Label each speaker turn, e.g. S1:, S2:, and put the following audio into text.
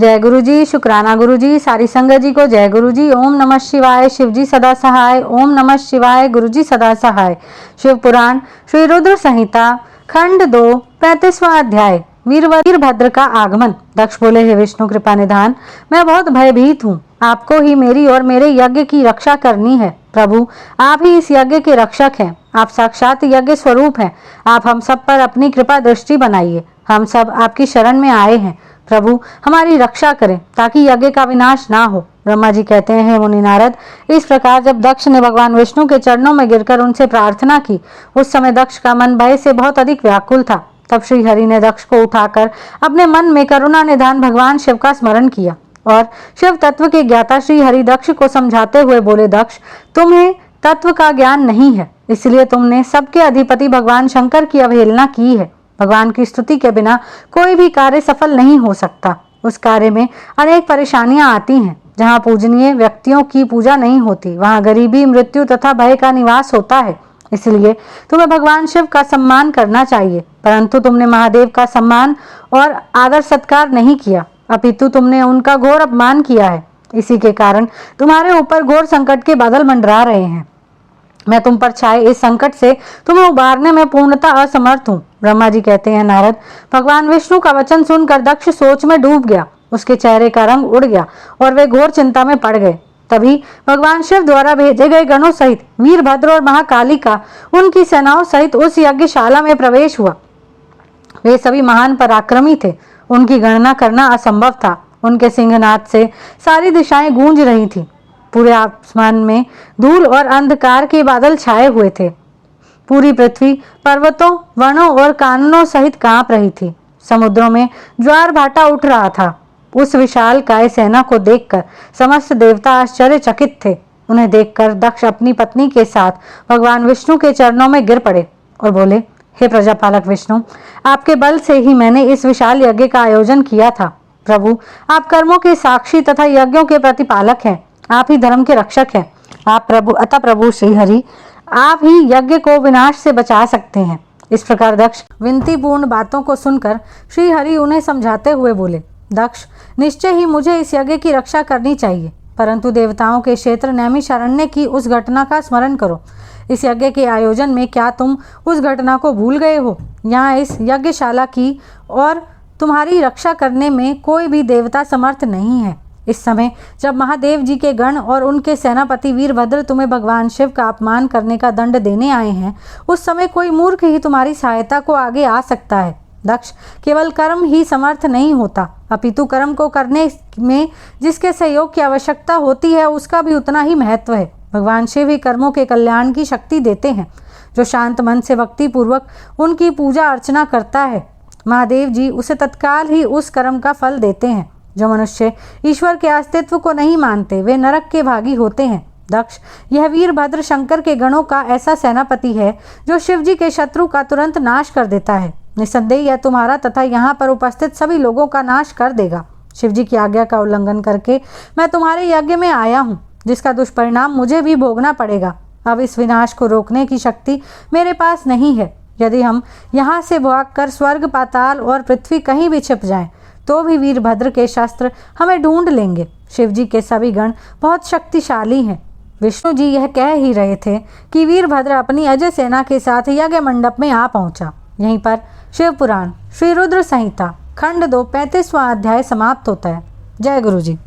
S1: जय गुरु जी। शुक्राना गुरु जी। सारी संगत जी को जय गुरु जी। ओम नमः शिवाय। शिव जी सदा सहाय। ओम नमः शिवाय। गुरु जी सदा सहाय। शिव पुराण श्री रुद्र संहिता खंड 2 35वां अध्याय वीरभद्र का आगमन। दक्ष बोले, हे विष्णु कृपा निधान, मैं बहुत भयभीत हूँ। आपको ही मेरी और मेरे यज्ञ की रक्षा करनी है। प्रभु, आप ही इस यज्ञ के रक्षक हैं। आप साक्षात यज्ञ स्वरूप हैं। आप हम सब पर अपनी कृपा दृष्टि बनाइए। हम सब आपकी शरण में आए हैं। प्रभु, हमारी रक्षा करें ताकि यज्ञ का विनाश ना हो। ब्रह्मा जी कहते हैं, मुनि नारद, इस प्रकार जब दक्ष ने भगवान विष्णु के चरणों में गिरकर उनसे प्रार्थना की, उस समय दक्ष का मन भय से बहुत अधिक व्याकुल था। तब श्री हरि ने दक्ष को उठाकर अपने मन में करुणा निधान भगवान शिव का स्मरण किया और शिव तत्व के ज्ञाता श्री हरि दक्ष को समझाते हुए बोले, दक्ष, तुम्हें तत्व का ज्ञान नहीं है, इसलिए तुमने सबके अधिपति भगवान शंकर की अवहेलना की है। भगवान की स्तुति के बिना कोई भी कार्य सफल नहीं हो सकता। उस कार्य में अनेक परेशानियां आती हैं। जहाँ पूजनीय व्यक्तियों की पूजा नहीं होती, वहाँ गरीबी, मृत्यु तथा भय का निवास होता है। इसलिए तुम्हें भगवान शिव का सम्मान करना चाहिए, परंतु तुमने महादेव का सम्मान और आदर सत्कार नहीं किया, अपितु तुमने उनका घोर अपमान किया है। इसी के कारण तुम्हारे ऊपर घोर संकट के बादल मंडरा रहे हैं। मैं तुम पर छाए इस संकट से तुम्हें उबारने में पूर्णतः असमर्थ हूँ। ब्रह्मा जी कहते हैं, नारद, भगवान विष्णु का वचन सुनकर दक्ष सोच में डूब गया। उसके चेहरे का रंग उड़ गया और वे घोर चिंता में पड़ गए। तभी भगवान शिव द्वारा भेजे गए गणों सहित वीरभद्र और महाकाली का उनकी सेनाओं सहित उस यज्ञशाला में प्रवेश हुआ। वे सभी महान पराक्रमी थे। उनकी गणना करना असंभव था। उनके सिंहनाद से सारी दिशाएं गूंज रही थी। पूरे आसमान में धूल और अंधकार के बादल छाए हुए थे। पूरी पृथ्वी पर्वतों, वनों और काननों सहित कांप रही थी। समुद्रों में ज्वार भाटा उठ रहा था। उस विशाल काय सेना को देखकर समस्त देवता आश्चर्यचकित थे। उन्हें देखकर दक्ष अपनी पत्नी के साथ भगवान विष्णु के चरणों में गिर पड़े और बोले, हे प्रजापालक विष्णु, आपके बल से ही मैंने इस विशाल यज्ञ का आयोजन किया था। प्रभु, आप कर्मों के साक्षी तथा यज्ञों के प्रतिपालक हैं। आप ही धर्म के रक्षक हैं। आप प्रभु श्री हरि, आप ही यज्ञ को विनाश से बचा सकते हैं। इस प्रकार दक्ष विनतीपूर्ण बातों को सुनकर श्री हरि उन्हें समझाते हुए बोले, दक्ष, निश्चय ही मुझे इस यज्ञ की रक्षा करनी चाहिए, परंतु देवताओं के क्षेत्र नैमिषारण्य की उस घटना का स्मरण करो। इस यज्ञ के आयोजन में क्या तुम उस घटना को भूल गए हो? यहाँ इस यज्ञशाला की और तुम्हारी रक्षा करने में कोई भी देवता समर्थ नहीं है। इस समय जब महादेव जी के गण और उनके सेनापति वीरभद्र तुम्हें भगवान शिव का अपमान करने का दंड देने आए हैं, उस समय कोई मूर्ख ही तुम्हारी सहायता को आगे आ सकता है। दक्ष, केवल कर्म ही समर्थ नहीं होता, अपितु कर्म को करने में जिसके सहयोग की आवश्यकता होती है उसका भी उतना ही महत्व है। भगवान शिव ही कर्मों के कल्याण की शक्ति देते हैं। जो शांत मन से भक्ति पूर्वक उनकी पूजा अर्चना करता है, महादेव जी उसे तत्काल ही उस कर्म का फल देते हैं। जो मनुष्य ईश्वर के अस्तित्व को नहीं मानते, वे नरक के भागी होते हैं। दक्ष, यह वीरभद्र शंकर के गणों का ऐसा सेनापति है जो शिव जी के शत्रु का तुरंत नाश कर देता है। निसंदेह यह तुम्हारा तथा यहाँ पर उपस्थित सभी लोगों का नाश कर देगा। शिव जी की आज्ञा का उल्लंघन करके मैं तुम्हारे यज्ञ में आया हूँ, जिसका दुष्परिणाम मुझे भी भोगना पड़ेगा। अब इस विनाश को रोकने की शक्ति मेरे पास नहीं है। यदि हम यहाँ से भागकर स्वर्ग, पाताल और पृथ्वी कहीं भी छिप जाएं, तो भी वीरभद्र के शस्त्र हमें ढूंढ लेंगे। शिव जी के सभी गण बहुत शक्तिशाली हैं। विष्णु जी यह कह ही रहे थे कि वीरभद्र अपनी अजय सेना के साथ यज्ञ मंडप में आ पहुंचा। यहीं पर शिव पुराण श्री रुद्र संहिता खंड 2 35वां अध्याय समाप्त होता है। जय गुरु जी।